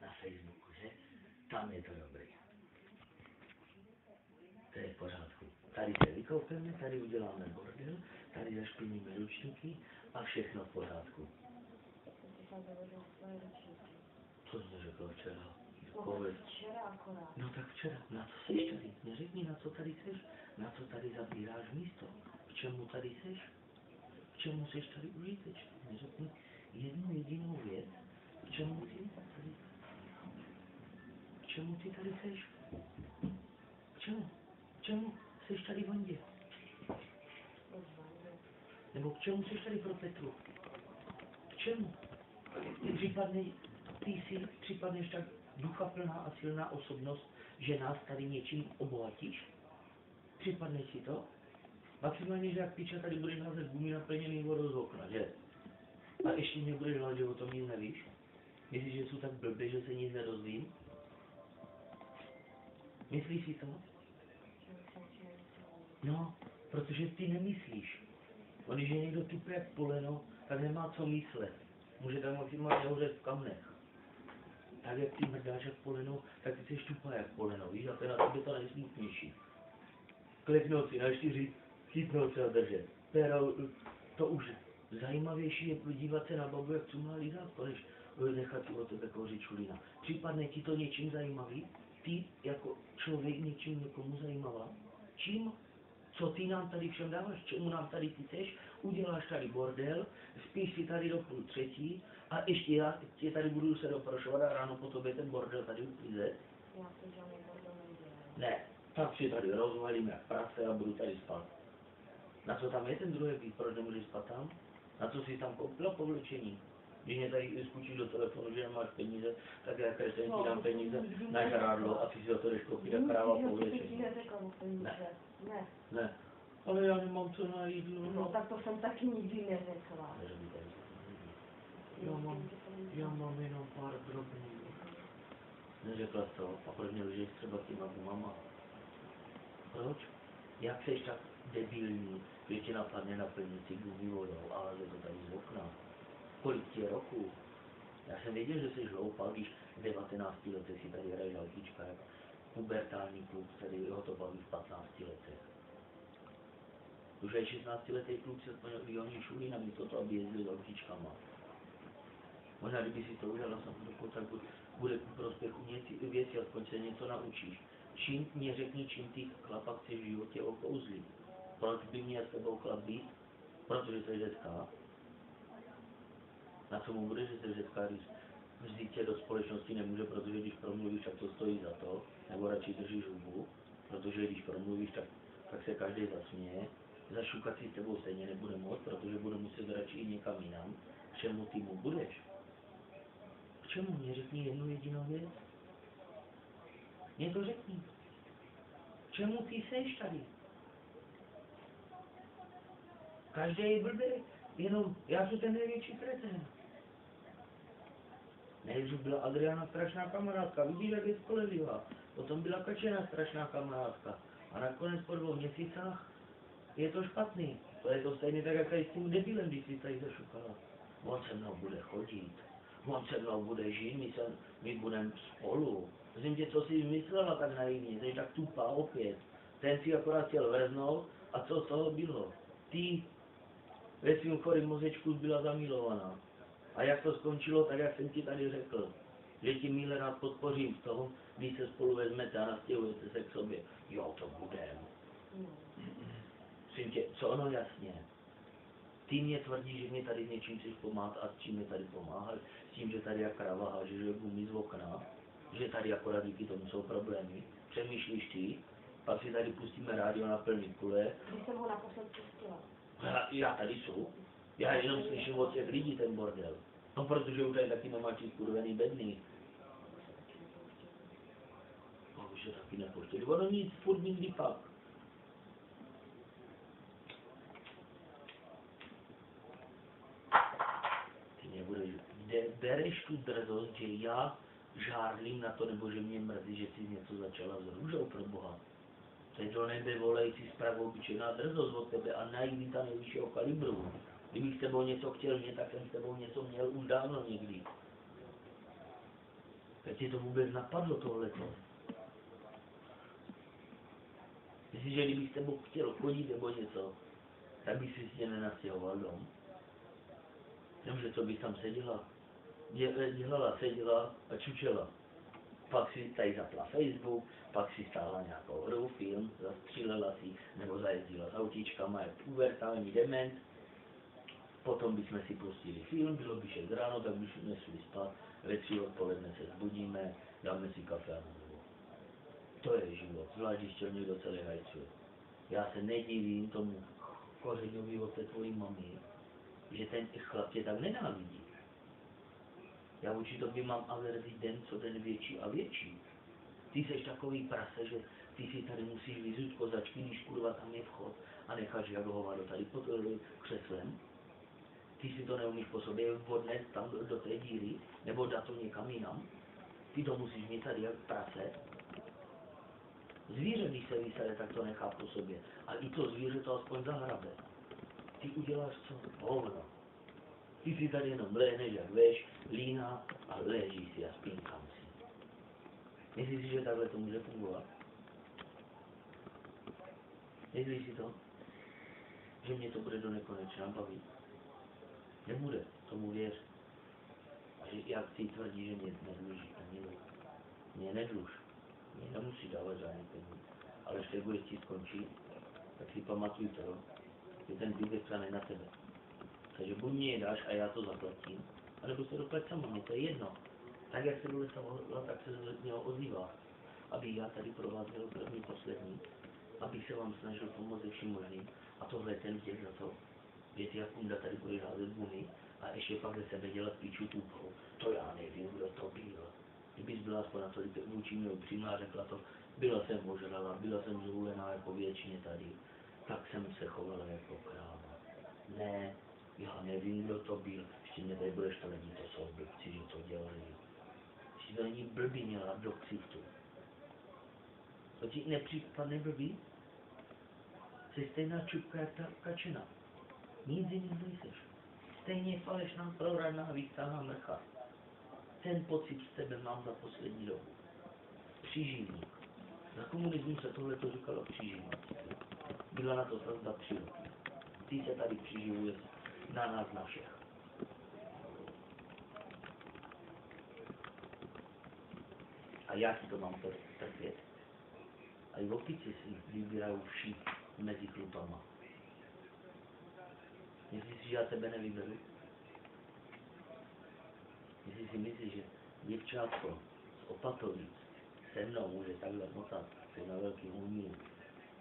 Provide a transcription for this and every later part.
na Facebooku, že? Tam je to dobrý. To je v pořádku. Tady se vykoupeme, tady uděláme bordel, tady zašpiníme ručníky a všechno v pořádku. Co jsi řekl včera? Včera akorát. No tak včera. Na co jsi tady? Neřekni, na co tady seš. Na co tady zabíráš místo. K čemu tady seš? K čemu seš tady užitečný? Neřekni jednu jedinou věc. K čemu ty tady? K čemu ty tady seš? K čemu? K čemu seš tady Vandě? Nebo k čemu seš tady pro Petru? K čemu? Ty jsi připadneš tak duchaplná a silná osobnost, že nás tady něčím obohatíš? Připadneš si to? Maximálně, že jak piča tady budeš házet gumy naplněný vodou z okna, že? A ještě mě budeš hledat, že o tom nic nevíš? Myslíš, že jsou tak blbý, že se nic nedozvím? Myslíš si to? No, protože ty nemyslíš. Když je někdo tupé jak poleno, tak nemá co myslet. Může tam maximálně hořet v kamnech. Tak jak ty mrdáš jak poleno, tak ty jsi tupá jak poleno, víš? A to je na tebe to nejsmutnější. Kleknout si na 4, chytnout se a držet. To už zajímavější je podívat se na babu, jak cumlá lízátko, než nechat si o tebe kouřit čulina. Případně ti to něčím zajímavý? Ty jako člověk něčím někomu zajímavá? Čím? Co ty nám tady všem dáváš? Čemu nám tady ty chceš? Uděláš tady bordel, spíš si tady do 2:30 a ještě já tě tady budu se doprošovat a ráno po tobě ten bordel tady uklízet? Já si žádný bordel neudělám. Ne, tak si tady rozvalím jak prase a budu tady spát. Na co tam je ten druhý byt? Proč nemůžeš spát tam? Na co jsi tam koupila povlečení? Když mě tady zkučíš do telefonu, že nemáš peníze, tak já kresem ti dám peníze na žrádlo a ty si za to jdeš koupit a kráva povlečení. Ne. Ne. Ne. Ale já nemám co na jídlo. No tak to jsem taky nikdy neřekla. Já mám jenom pár drobných. Neřekla to. A proč mě lžeš třeba těma gumama? Proč? Jak seš tak debilní, že tě napadne naplnit si gumy vodou a je to tady z okna? Kolik ti je roku? Já jsem věděl, že jsi hloupá, když v 19 letech si tady hraješ autička, jak pubertální kluk, který ho to baví v 15 letech. Už je 16-letý kluk se aspoň vyhoní šulí na místo to, aby jezdil s autičkama. Možná, kdyby si to udělala samodokou, tak bude ku prospěchu věci, aspoň se něco naučíš. Mě řekni, čím ty chlapa chceš v životě okouzlit. Proč by měl s tebou chlap být? Protože jsi ženská. Na co mu bude, že jsi ženská, když vzít tě do společnosti nemůže, protože když promluvíš, tak to stojí za to. Nebo radši držíš hubu, protože když promluvíš, tak se každý zasměje. Zašukat si s tebou stejně nebude moc, protože bude muset radši i někam jinam. K čemu ty mu budeš? K čemu? Mě řekni jednu jedinou věc. Mě to řekni. K čemu ty seš tady? Každý je blbý, jenom já jsem ten největší kretén. Nejdřív byla Adriana strašná kamarádka, vidíš, jak je spolehlivá. Potom byla Kačena strašná kamarádka. A nakonec po 2 měsících je to špatný. To je to stejné tak, jak tady s tím debilem, když si tady zašukala. On se mnou bude chodit. On se mnou bude žít, my budeme spolu. Myslím tě, co jsi myslela tak naivně, jsi tak tupá opět. Ten si akorát chtěl vrznout a co z toho bylo? Ty ve svým chorým mozečku byla zamilovaná. A jak to skončilo, tak jak jsem ti tady řekl, že ti milé rád podpořím v tom, když se spolu vezmete a nastěhujete se k sobě. Jo, to budem. Tě, co ono jasně. Ty mě tvrdíš, že mě tady něčím chceš pomáhat a s čím mě tady pomáhat, s tím, že tady jak krava háže gumy z okna, že tady akorát díky tomu jsou problémy. Přemýšlíš ty, pak si tady pustíme rádio na plný kule. Když jsem ho naposled pustila. Já tady jsou. Já jenom slyším od těch lidí ten bordel. No protože už tady taky nemá čist kurvený bedný. A už se taky nepoštěli. Ono nic, furt nikdy pak. Ty mě budeš, bereš tu drzost, že já žárlím na to, nebo že mě mrzí, že jsi něco začala s růžou, pro Boha. To je do nebe volající zpravou obyčejná drzost od tebe a naivita nejvyššího kalibru. Kdybych s tebou něco chtěl mít, tak jsem s tebou něco měl už dávno někdy. Jak ti to vůbec napadlo tohleto? Myslíš, že kdybych s tebou chtěl chodit nebo něco, tak bych si tě nenastěhoval dom? Nemže co bys tam seděla? Seděla a čučela. Pak si tady zapla Facebook, pak si stála nějakou hru, film, zastřílela si, nebo zajezdila s autíčkama, jak pubertální dement. Potom bychom si pustili film, bylo by 6 ráno, tak bychom šli spát, ve 3 odpoledne se zbudíme, dáme si kafe a na dobu. To je život, zvlášť když to někdo celý hajcuje. Já se nedivím tomu kořeňový od té tvojí mami, že ten chlap tě tak nenávidí. Já vůči tobě mám averzi den co den větší a větší. Ty seš takový prase, že ty si tady musíš vyzut kozačky, když kurva tam je vchod a necháš jak hovado tady pod křeslem. Ty si to neumíš po sobě vodnet tam do té díry, nebo dát to někam jinam. Ty to musíš mít tady jak prase. Zvíře, když se vysere, tak to nechá po sobě. A i to zvíře to aspoň zahrabe. Ty uděláš co? Hovno. Ty si tady jenom léhneš jak veš, lína a ležíš si a spínkám si. Myslíš si, že takhle to může fungovat? Myslíš si to? Že mě to bude do nekonečna bavit? Nebude, tomu věř. A že jak ty tvrdí, že mě nedluží, mě nedluž. Mě nemusí dávat žádný peníze. Ale až když budeš ti skončit, tak si pamatuj to, že ten zbytek strany na tebe. Takže buď mě je dáš a já to zaplatím, anebo se doplať sama, mě to je jedno. Tak jak se do lesa volila, tak se z něho ozývá. Aby já tady pro vás byl první, poslední, abych se vám snažil pomoct se vším možným. A tohle je ten vděk za to, že ty jak kunda tady budeš házet gumy a ještě pak ze sebe dělat píču tůpkou. To já nevím, kdo to byl. Kdybys byla aspoň natolik vůči mě upřímná a řekla to, byla jsem ožrala, byla jsem zhulená jako většině tady, tak jsem se chovala jako kráva. Ne, já nevím, kdo to byl, ještě mě tady budeš to není, to jsou blbci, že to dělali. Ještě to není blbý, měla do ksichtu. To ti nepřípadne blbý? Jsi stejná čupka jak ta kačena. Nic jiný nejseš. Stejně falešná, proradná, vychcaná mrcha. Ten pocit z tebe mám za poslední dobu. Příživník. Za komunismu se tohle to říkalo příživník. Byla na to sazba 3 roky. Ty se tady přiživuješ na nás na všech. A já si to mám trpět. A i opici si vybírají vší mezi chlupama. Myslíš si, že já tebe nevyberu? Jestli si myslíš, že děvčátko z Opatovic se mnou může takhle motat se na velký umíl,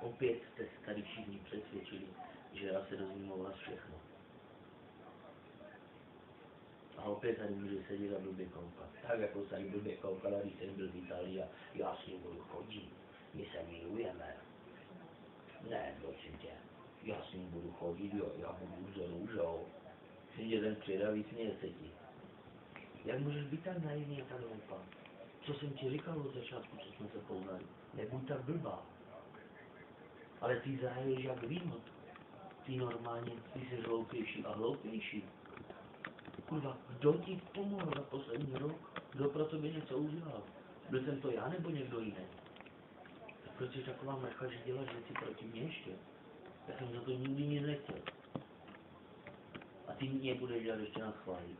opět jste se tady všichni přesvědčili, že já se dozvím o vás všechno. A opět tady může sedět a blbě koukat. Tak jako se tady blbě koukala, když jsem byl v Itálii a já s ním budu chodit. My se milujeme. Ne, prosím tě. Já s ním budu chodit, jo, já budu s růžou. Přijde ten předavý, směje se ti. Jak můžeš být tak naivní a tak hloupá? Co jsem ti říkal od začátku, co jsme se poznali? Nebuď tak blbá. Ale ty zahaješ jak víno. Ty normálně, ty jsi hloupější a hloupější. Kurva, kdo ti pomohl za poslední rok? Kdo pro tebe něco udělal? Byl jsem to já nebo někdo jiný? Tak proč jsi taková mrcha, že děláš věci proti mě ještě? Já jsem za to nikdy nic nechtěl. A ty mě budeš dělat ještě na schválí.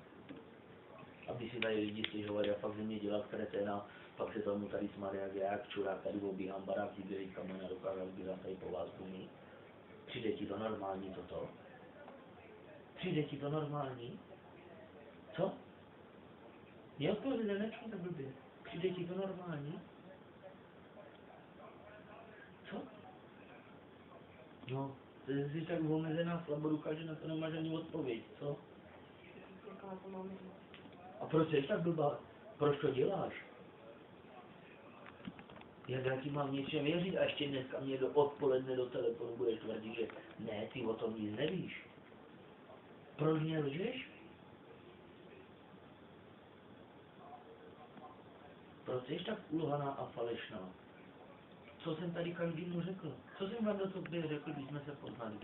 Aby si tady lidi stěžovali a fakt ze mě dělat kreténa, pak se tomu tady smáli jak čurák, tady obíhám barák s iberikama na rukách a ubíhám tady po vás gumy. Přijde ti to normální toto? Přijde ti to normální? Co? Mě odpověď nečím tak blbě. Přijde ti to normální? Co? No, ty jsi tak omezená slaboducha, že na to nemáš ani odpověď, co? Jako na to mám A proč jsi tak blbá? Proč to děláš? Jak já ti mám něčem věřit a ještě dneska mě do odpoledne do telefonu budeš tvrdit, že ne, ty o tom nic nevíš. Proč mě lžeš? Proč jsi tak ulhaná a falešná? Co jsem tady každému řekl? Co jsem vám do toho řekl, když jsme se poznali?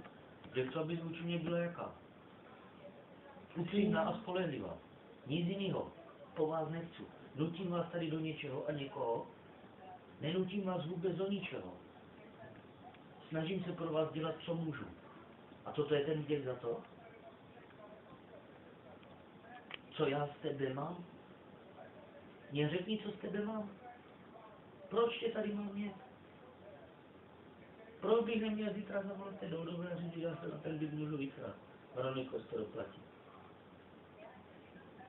Řekl, abys vůči mě byla jaká? Upřímná a spolehlivá. Nic jiného. Po vás nechci. Nutím vás tady do něčeho a někoho? Nenutím vás vůbec do ničeho. Snažím se pro vás dělat, co můžu. A toto je ten vděk za to? Co já z tebe mám? Mně řekni, co z tebe mám. Proč tě tady mám mít? Proč bych neměl zítra zavolat té doudové a říct, že já se na ten byt můžu vykrát? Veroniko, to doplatí.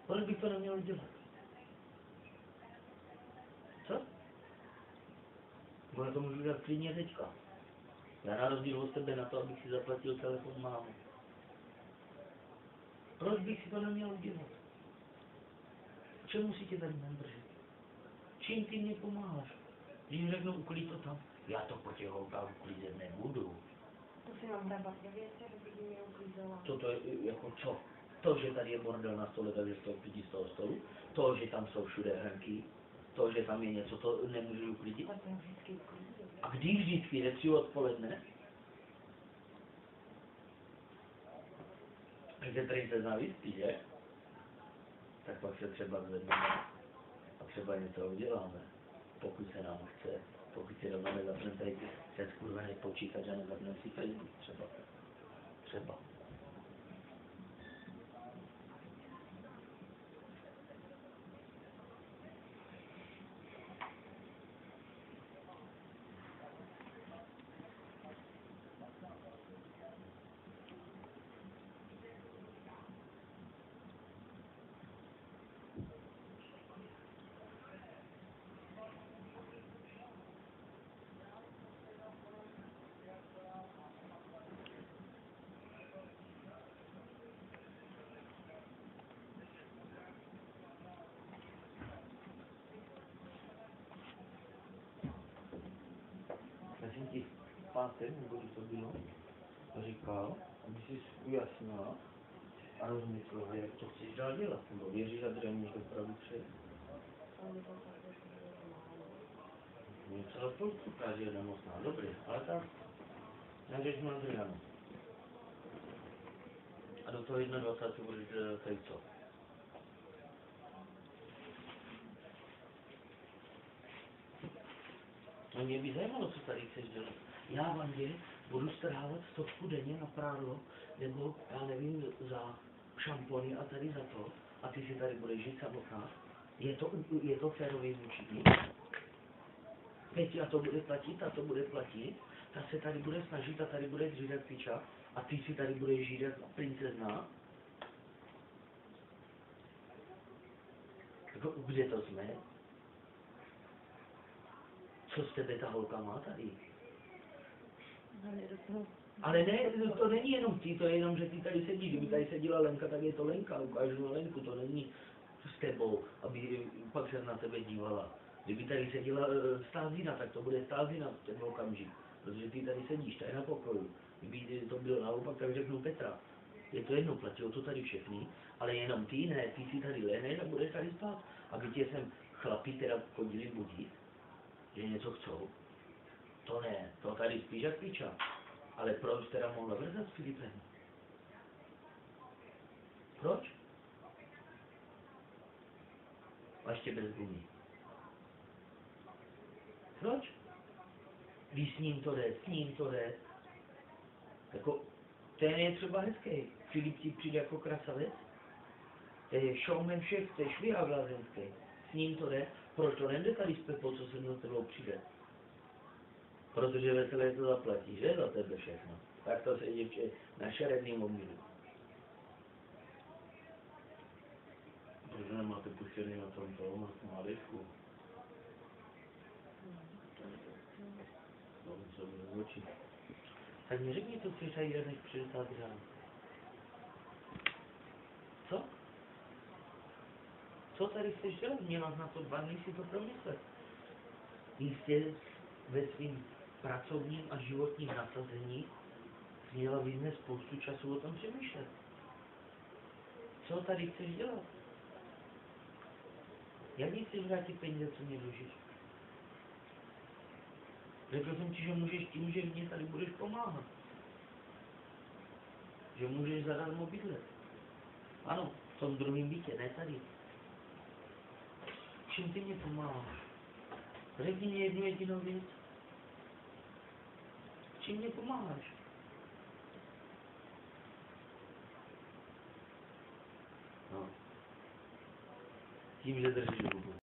Proč bych to neměl dělat? Co? Ono to můžu dělat klidně teďka. Já na rozdíl od tebe na to, abych si zaplatil telefon mámu. Proč bych si to neměl udělat? Čemu si tě tady mám držet? Čím ty mě pomáháš? Když jim řeknu, uklid to tam. Já to po těch holkách uklízet nebudu. To si mám hrabat ve věci, aby mě uklízela. To je jako co? To, že tady je bordel na stole, takže to uklidí z toho stolu. To, že tam jsou všude hrnky. To, že tam je něco, to nemůžu uklidit. Tak jsem vždycky uklízela. A když vždycky jde 3 odpoledne, takže tady se závislí, že? Tak pak se třeba zvedneme a třeba něco uděláme, pokud se nám chce, pokud si rovnou nezapneme tady ten skurvený počítač a nezapneme si Facebook třeba. Třeba. Já jsem ti v pátek, nebo kdy to bylo, říkal, aby jsi ujasnila a rozmyslela, jak to chceš dál dělat, nebo věříš, že Adrian to opravdu přeje. Ale to tak je málo. Něco aspoň ukáže jedna mocná, dobrý, ale tak, neřeš mu Adrianu. A do toho 21. budeš tady co? No mě by zajímalo, co tady chceš dělat. Já Vandě budu strhávat 100 denně na prádlo, nebo já nevím, za šampony a tady za to, a ty si tady budeš žít samotná. Je to férový vůči ní? Teď a to bude platit, a to bude platit, ta se tady bude snažit a tady bude žít jak piča, a ty si tady budeš žít jak princezna. Jako, kde to jsme? Co z tebe ta holka má tady? Ale ne, to není jenom ty, to je jenom, že ty tady sedíš. Kdyby tady seděla Lenka, tak je to Lenka, ukážu na Lenku, to není s tebou, aby pak se na tebe dívala. Kdyby tady seděla Stázina, tak to bude Stázina v ten okamžik, protože ty tady sedíš, tady na pokoju. Kdyby to bylo naopak, tak řeknu Petra. Je to jedno, platilo to tady všechny, ale jenom ty ne, ty si tady lehneš a budeš tady spát. Aby tě sem chlapi teda chodili budit, že něco chcou. To ne, to tady spíš jak piča. Ale proč teda mohla vrzat s Filipem? Proč? A ještě bez gumy. Proč? Když s ním to jde. Jako, ten je třeba hezký. Filip ti přijde jako krasavec. To je showman všech, to je švihák lázeňský. S ním to jde. Proč to nejde tady s Pepou, co se mnou tebou přijde? Protože veselé to zaplatí, že? Za tebe všechno. Tak to se děvče na šeredným omíru. Proč nemáte puštěný na tom toho, na tom maličku? No, co bude v oči. Tak mi řekni, co chceš tady než přijde Adriana. Co? Co tady chceš dělat? Mě máš na to 2 dny si to promyslet. Jistě ve svým pracovním a životním nasazení měla vyzne spoustu času o tom přemýšlet. Co tady chceš dělat? Jak mi chceš vrátit peníze, co mě dlužíš? Řekl jsem ti, že můžeš tím, že mě tady budeš pomáhat. Že můžeš zadarmo bydlet. Ano, v tom druhém bytě, ne tady. Čím ty mě pomáháš? Řekni mě jednu jedinou věc. Čím mě pomáháš? No. Tím, že držíš hubu.